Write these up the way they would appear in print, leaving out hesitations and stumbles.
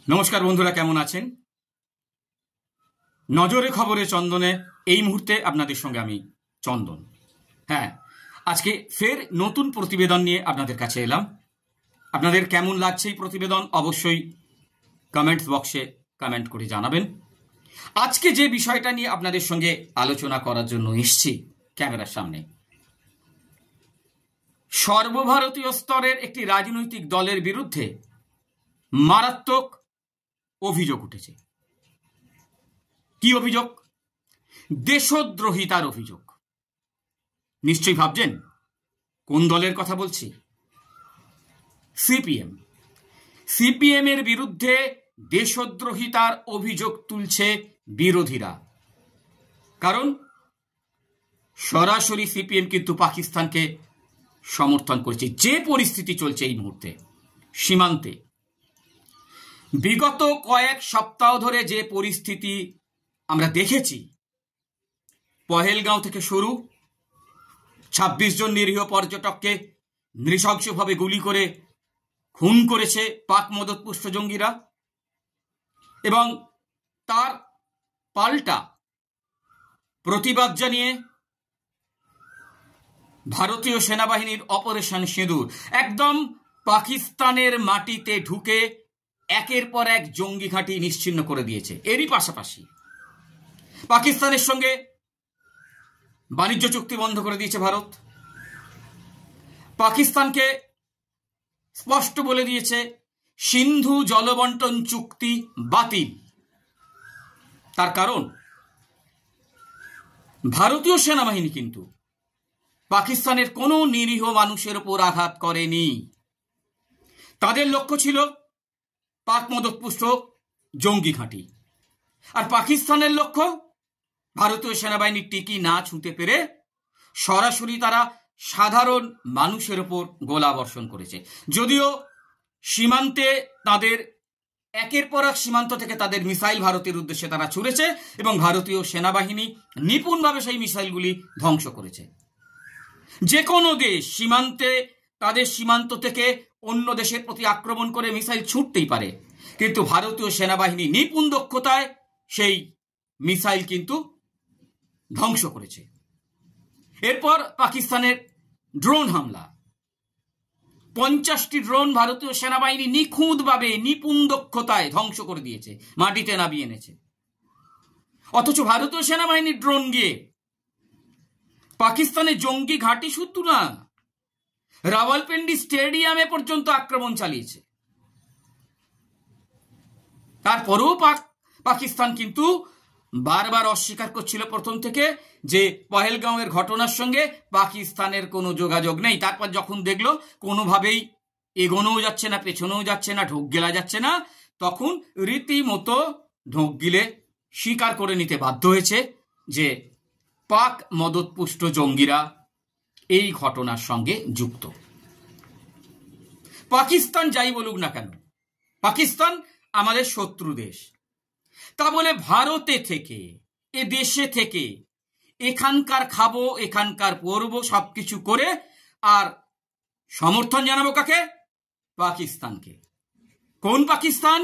নমস্কার বন্ধুরা, কেমন আছেন? নজরে খবরে চন্দনে এই মুহূর্তে আপনাদের সঙ্গে আমি চন্দন। হ্যাঁ, আজকে ফের নতুন প্রতিবেদন নিয়ে আপনাদের কাছে এলাম। আপনাদের কেমন লাগছে এই প্রতিবেদন অবশ্যই কমেন্টস বক্সে কমেন্ট করে জানাবেন। আজকে যে বিষয়টা নিয়ে আপনাদের সঙ্গে আলোচনা করার জন্য এসেছি ক্যামেরার সামনে, সর্বভারতীয় স্তরের একটি রাজনৈতিক দলের বিরুদ্ধে মারাত্মক অভিযোগ উঠেছে। কি অভিযোগ? দেশদ্রোহিতার অভিযোগ। নিশ্চয়ই ভাবছেন কোন দলের কথা বলছি। সিপিএম এর বিরুদ্ধে দেশদ্রোহিতার অভিযোগ তুলছে বিরোধীরা। কারণ সরাসরি সিপিএম কিন্তু পাকিস্তানকে সমর্থন করেছে। যে পরিস্থিতি চলছে এই মুহূর্তে সীমান্তে, বিগত কয়েক সপ্তাহ ধরে যে পরিস্থিতি আমরা দেখেছি, পহেলগাঁও থেকে শুরু ২৬ জন নিরীহ পর্যটককে নৃশংসভাবে গুলি করে খুন করেছে পাক মদতপুষ্ট জঙ্গিরা, এবং তার পাল্টা প্রতিবাদ জানিয়ে ভারতীয় সেনাবাহিনীর অপারেশন সিঁদুর একদম পাকিস্তানের মাটিতে ঢুকে একের পর এক জঙ্গি ঘাঁটি নিশ্চিহ্ন করে দিয়েছে। এরই পাশাপাশি পাকিস্তানের সঙ্গে বাণিজ্য চুক্তি বন্ধ করে দিয়েছে ভারত। পাকিস্তানকে স্পষ্ট বলে দিয়েছে সিন্ধু জলবন্টন চুক্তি বাতিল। তার কারণ ভারতীয় সেনাবাহিনী কিন্তু পাকিস্তানের কোনো নিরীহ মানুষের উপর আঘাত করেনি। তাদের লক্ষ্য ছিল পাক মদতপুষ্ট জঙ্গি ঘাঁটি, আর পাকিস্তানের লক্ষ্য ভারতীয় সেনাবাহিনীর টিকি না ছুঁতে পেরে সরাসরি তারা সাধারণ মানুষের উপর গোলাবর্ষণ করেছে। যদিও সীমান্তে তাদের একের পর এক সীমান্ত থেকে তাদের মিসাইল ভারতের উদ্দেশ্যে তারা ছুড়েছে, এবং ভারতীয় সেনাবাহিনী নিপুণভাবে সেই মিসাইলগুলি ধ্বংস করেছে। যে কোনো দেশ সীমান্তে তাদের সীমান্ত থেকে অন্য দেশের প্রতি আক্রমণ করে মিসাইল ছুটতেই পারে, কিন্তু ভারতীয় সেনাবাহিনী নিপুণ দক্ষতায় সেই মিসাইল কিন্তু ধ্বংস করেছে। এরপর পাকিস্তানের ড্রোন হামলা, 50টি ড্রোন ভারতীয় সেনাবাহিনী নিখুঁতভাবে নিপুণ দক্ষতায় ধ্বংস করে দিয়েছে, মাটিতে নামিয়ে এনেছে। অথচ ভারতীয় সেনাবাহিনীর ড্রোন গিয়ে পাকিস্তানের জঙ্গি ঘাঁটি শুধু না, রাওয়ালপিন্ডি স্টেডিয়ামে পর্যন্ত আক্রমণ চালিয়েছে। তারপরেও পাকিস্তান কিন্তু বারবার অস্বীকার করছিল প্রথম থেকে যে পহেলগাঁওয়ের ঘটনার সঙ্গে পাকিস্তানের কোনো যোগাযোগ নেই। তারপর যখন দেখলো কোনোভাবেই এগোনোও যাচ্ছে না, পেছনেও যাচ্ছে না, ঢোক গেলা যাচ্ছে না, তখন রীতিমতো ঢোক গিলে স্বীকার করে নিতে বাধ্য হয়েছে যে পাক মদতপুষ্ট জঙ্গিরা এই ঘটনার সঙ্গে যুক্ত। পাকিস্তান যাই বলুক না কেন, পাকিস্তান আমাদের শত্রু দেশ। তা বলে ভারতে থেকে, এ দেশে থেকে এখানকার খাবো, এখানকার পরবো, সবকিছু করে আর সমর্থন জানাবো কাকে? পাকিস্তানকে। কোন পাকিস্তান?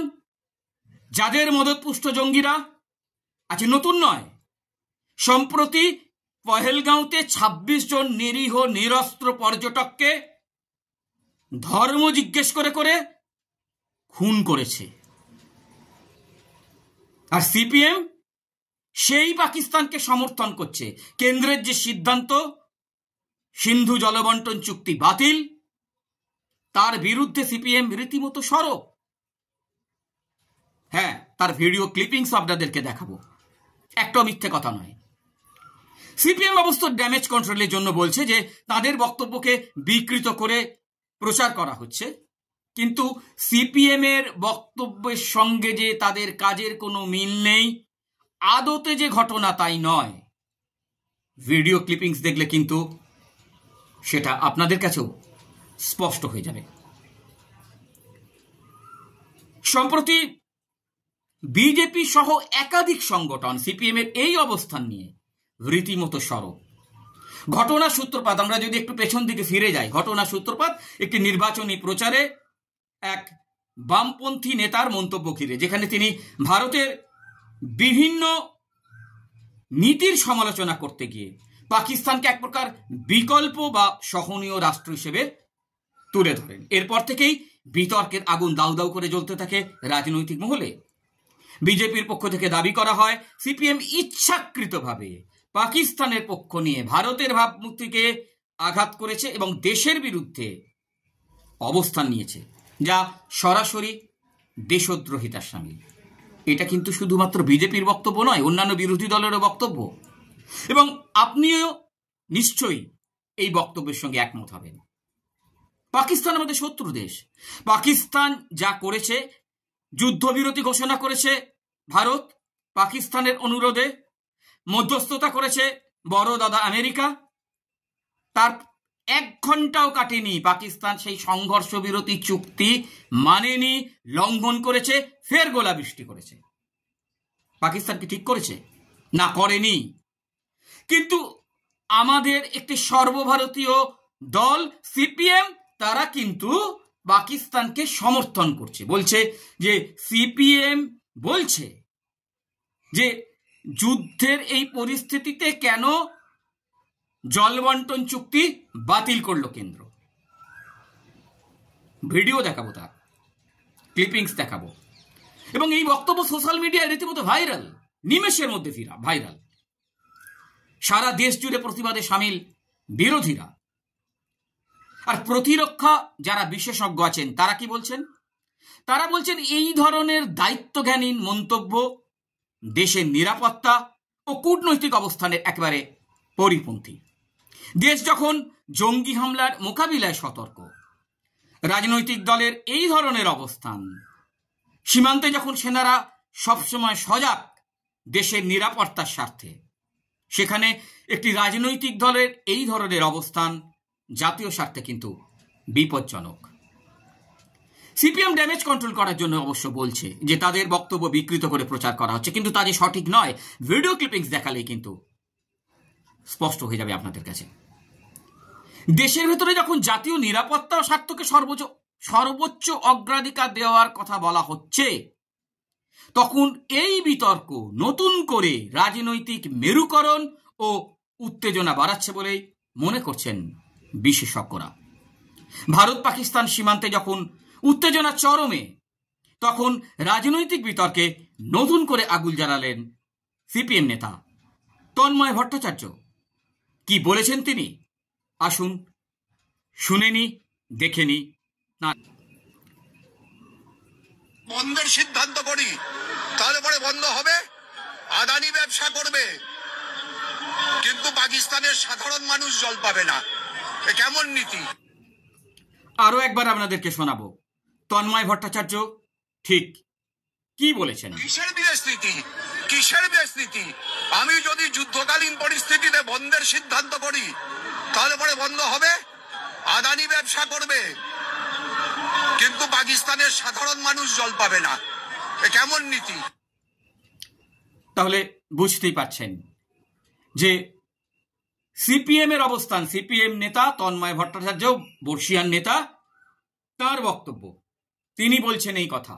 যাদের মদতপুষ্ট জঙ্গিরা আছে নতুন নয়, সম্প্রতি পহেলগাঁওতে ২৬ জন নিরীহ নিরস্ত্র পর্যটককে ধর্ম জিজ্ঞেস করে করে খুন করেছে। আর সিপিএম সেই পাকিস্তানকে সমর্থন করছে। কেন্দ্রের যে সিদ্ধান্ত সিন্ধু জলবন্টন চুক্তি বাতিল, তার বিরুদ্ধে সিপিএম রীতিমতো সরব। হ্যাঁ, তার ভিডিও ক্লিপিংস আপনাদেরকে দেখাবো, একটা মিথ্যে কথা নয়। সিপিএম অবশ্য ড্যামেজ কন্ট্রোলের জন্য বলছে যে তাদের বক্তব্যকে বিকৃত করে প্রচার করা হচ্ছে, কিন্তু সিপিএম এর বক্তব্যের সঙ্গে যে তাদের কাজের কোনো মিল নেই, আদতে যে ঘটনা তাই নয়। ভিডিও ক্লিপিংস দেখলে কিন্তু সেটা আপনাদের কাছেও স্পষ্ট হয়ে যাবে। সম্প্রতি বিজেপি সহ একাধিক সংগঠন সিপিএম এর এই অবস্থান নিয়ে রীতিমতো সরব। ঘটনা সূত্রপাত, আমরা যদি একটু পেছন দিকে ফিরে যাই, ঘটনা সূত্রপাত একটি নির্বাচনী প্রচারে এক বামপন্থী নেতার মন্তব্য ঘিরে, যেখানে তিনি ভারতের বিভিন্ন নীতির সমালোচনা করতে গিয়ে পাকিস্তানকে এক প্রকার বিকল্প বা সহনীয় রাষ্ট্র হিসেবে তুলে ধরেন। এরপর থেকেই বিতর্কের আগুন দাউ দাউ করে জ্বলতে থাকে রাজনৈতিক মহলে। বিজেপির পক্ষ থেকে দাবি করা হয় সিপিএম ইচ্ছাকৃতভাবে পাকিস্তানের পক্ষ নিয়ে ভারতের ভাবমূর্তিকে আঘাত করেছে এবং দেশের বিরুদ্ধে অবস্থান নিয়েছে, যা সরাসরি দেশদ্রোহিতার শামিল। এটা কিন্তু শুধুমাত্র বিজেপির বক্তব্য নয়, অন্যান্য বিরোধী দলেরও বক্তব্য, এবং আপনিও নিশ্চয়ই এই বক্তব্যের সঙ্গে একমত হবেন। পাকিস্তান আমাদের শত্রু দেশ। পাকিস্তান যা করেছে, যুদ্ধবিরতি ঘোষণা করেছে ভারত পাকিস্তানের অনুরোধে, মধ্যস্থতা করেছে বড় দাদা আমেরিকা, তার 1 ঘন্টাও কাটেনি পাকিস্তান সেই সংঘর্ষ বিরতি চুক্তি মানেনি, লঙ্ঘন করেছে, ফের গোলাবৃষ্টি করেছে। পাকিস্তান কি ঠিক করেছে? না, করেনি। কিন্তু আমাদের একটি সর্বভারতীয় দল সিপিএম, তারা কিন্তু পাকিস্তানকে সমর্থন করছে। বলছে যে সিপিএম বলছে যে যুদ্ধের এই পরিস্থিতিতে কেন জলবন্টন চুক্তি বাতিল করলো কেন্দ্র। ভিডিও দেখাবো, তার ক্লিপিংস দেখাবো, এবং এই বক্তব্য সোশ্যাল মিডিয়ায় রীতিমতো ভাইরাল, নিমেষের মধ্যে ভাইরাল। সারা দেশ জুড়ে প্রতিবাদে সামিল বিরোধীরা। আর প্রতিরক্ষা যারা বিশেষজ্ঞ আছেন তারা কি বলছেন? তারা বলছেন এই ধরনের দায়িত্বজ্ঞানহীন মন্তব্য দেশের নিরাপত্তা ও কূটনৈতিক অবস্থানের একেবারে পরিপন্থী। দেশ যখন জঙ্গি হামলার মোকাবিলায় সতর্ক, রাজনৈতিক দলের এই ধরনের অবস্থান, সীমান্তে যখন সেনারা সবসময় সজাগ দেশের নিরাপত্তার স্বার্থে, সেখানে একটি রাজনৈতিক দলের এই ধরনের অবস্থান জাতীয় স্বার্থে কিন্তু বিপজ্জনক। সিপিএম ড্যামেজ কন্ট্রোল করার জন্য অবশ্য বলছে যে তাদের বক্তব্য বিকৃত করে প্রচার করা হচ্ছে, কিন্তু তা যে সঠিক নয় ভিডিও ক্লিপিংস দেখালেই কিন্তু স্পষ্ট হয়ে যাবে আপনাদের কাছে। দেশের ভেতরে যখন জাতীয় নিরাপত্তা ও স্বার্থকে সর্বোচ্চ অগ্রাধিকার দেওয়ার কথা বলা হচ্ছে, তখন এই বিতর্ক নতুন করে রাজনৈতিক মেরুকরণ ও উত্তেজনা বাড়াচ্ছে বলেই মনে করছেন বিশেষজ্ঞরা। ভারত পাকিস্তান সীমান্তে যখন উত্তেজনা চরমে, তখন রাজনৈতিক বিতর্কে নতুন করে আগুন জ্বালালেন সিপিএম নেতা তন্ময় ভট্টাচার্য। কি বলেছেন তিনি? আসুন শুনেনি, দেখেনি। না, বন্ধের সিদ্ধান্ত করি, তারপরে বন্ধ হবে, আদানি ব্যবসা করবে, কিন্তু পাকিস্তানের সাধারণ মানুষ জল পাবে না। এ কেমন নীতি? আরো একবার আপনাদেরকে শোনাবো তন্ময় ভট্টাচার্য ঠিক কি বলেছেন। কিসের বিদেশ নীতি? কিসের দেশ নীতি? আমি যদি যুদ্ধকালীন পরিস্থিতিতে বন্ধের সিদ্ধান্ত করি, তারপরে বন্ধ হবে, আদানি ব্যবসা করবে, কিন্তু পাকিস্তানের সাধারণ মানুষ জল পাবে না। এ কেমন নীতি? তাহলে বুঝতেই পারছেন যে সিপিএম এর অবস্থান। সিপিএম নেতা তন্ময় ভট্টাচার্য, বর্ষিয়ান নেতা, তার বক্তব্য, তিনি বলছেন এই কথা।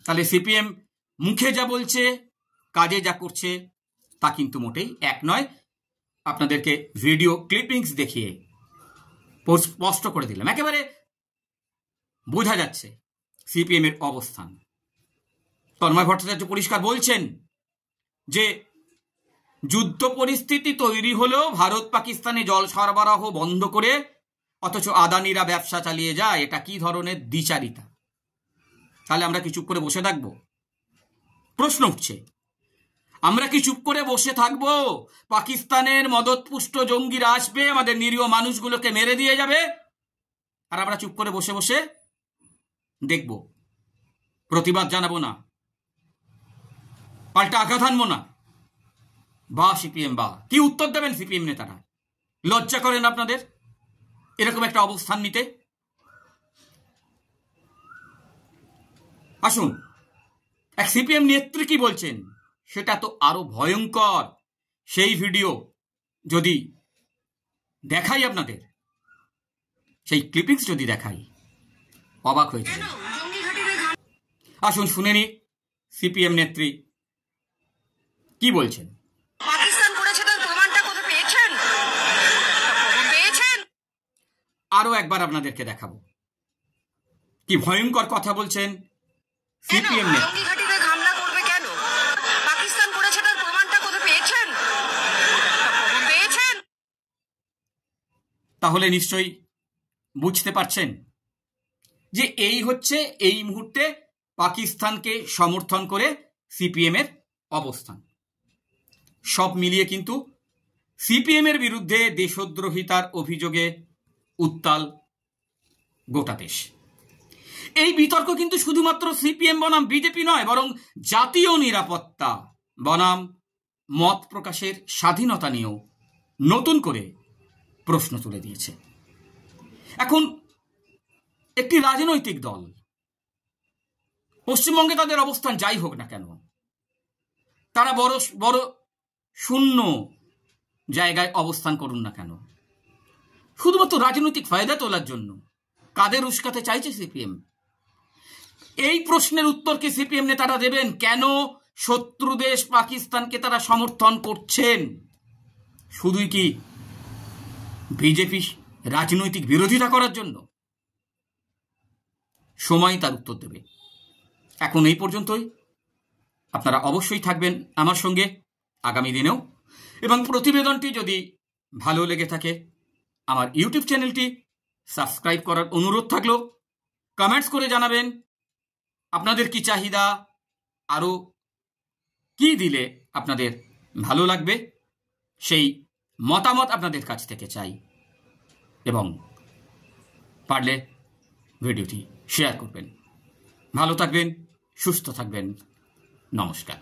তাহলে সিপিএম মুখে যা বলছে, কাজে যা করছে তা কিন্তু মোটেই এক নয়। আপনাদেরকে ভিডিও ক্লিপিংস দেখিয়ে স্পষ্ট করে দিলাম, একেবারে বোঝা যাচ্ছে সিপিএম এর অবস্থান। তন্ময় ভট্টাচার্য পরিষ্কার বলছেন যে যুদ্ধ পরিস্থিতি তৈরি হলেও ভারত পাকিস্তানে জল সরবরাহ বন্ধ করে অথচ আদানিরা ব্যবসা চালিয়ে যায়, এটা কি ধরনের দ্বিচারিতা? তাহলে আমরা কি চুপ করে বসে থাকবো? প্রশ্ন উঠছে, আমরা কি চুপ করে বসে থাকবো? পাকিস্তানের মদতপুষ্ট জঙ্গিরা আসবে, আমাদের নিরীহ মানুষগুলোকে মেরে দিয়ে যাবে, আর আমরা চুপ করে বসে বসে দেখব, প্রতিবাদ জানাবো না, পাল্টা আঘাত আনবো না? বা সিপিএম, বা কি উত্তর দেবেন সিপিএম নেতারা? লজ্জা করেন আপনাদের এরকম একটা অবস্থান নিতে? আসুন এক সিপিএম নেত্রী কি বলছেন সেটা তো আরো ভয়ঙ্কর। সেই ভিডিও যদি দেখাই আপনাদের, সেই ক্লিপিংস যদি দেখাই, অবাক হয়েছিলেন। আসুন শুনে নি সিপিএম নেত্রী কি বলছেন। পাকিস্তান করেছে তার প্রমাণটা কোথায় পেয়েছেন? আরো একবার আপনাদেরকে দেখাবো কি ভয়ঙ্কর কথা বলছেন সিপিএম নেত্রী। হামলা করবে কেন? পাকিস্তান করেছে তার প্রমাণটা কোথায় পেয়েছেন? তাহলে নিশ্চয়ই বুঝতে পারছেন যে এই হচ্ছে এই মুহূর্তে পাকিস্তানকে সমর্থন করে সিপিএম এর অবস্থান। সব মিলিয়ে কিন্তু সিপিএম এর বিরুদ্ধে দেশদ্রোহিতার অভিযোগে উত্তাল গোটা দেশ। এই বিতর্ক কিন্তু শুধুমাত্র সিপিএম বনাম বিজেপি নয়, বরং জাতীয় নিরাপত্তা বনাম মত প্রকাশের স্বাধীনতা নিয়েও নতুন করে প্রশ্ন তুলে দিয়েছে। এখন একটি রাজনৈতিক দল পশ্চিমবঙ্গে তাদের অবস্থান যাই হোক না কেন, তারা বড় বড় শূন্য জায়গায় অবস্থান করুন না কেন, শুধুমাত্র রাজনৈতিক ফায়দা তোলার জন্য কাদের উস্কাতে চাইছে সিপিএম? এই প্রশ্নের উত্তর কি সিপিএম নেতারা দেবেন? কেন শত্রু দেশ পাকিস্তানকে তারা সমর্থন করছেন? শুধুই কি বিজেপি রাজনৈতিক বিরোধিতা করার জন্য? সময় তার উত্তর দেবে। এখন এই পর্যন্তই। আপনারা অবশ্যই থাকবেন আমার সঙ্গে আগামী দিনেও, এবং প্রতিবেদনটি যদি ভালো লেগে থাকে আমার ইউটিউব চ্যানেলটি সাবস্ক্রাইব করার অনুরোধ থাকলো। কমেন্টস করে জানাবেন আপনাদের কি চাহিদা, আরও কি দিলে আপনাদের ভালো লাগবে, সেই মতামত আপনাদের কাছ থেকে চাই। এবং পারলে ভিডিওটি শেয়ার করবেন। ভালো থাকবেন, সুস্থ থাকবেন। নমস্কার।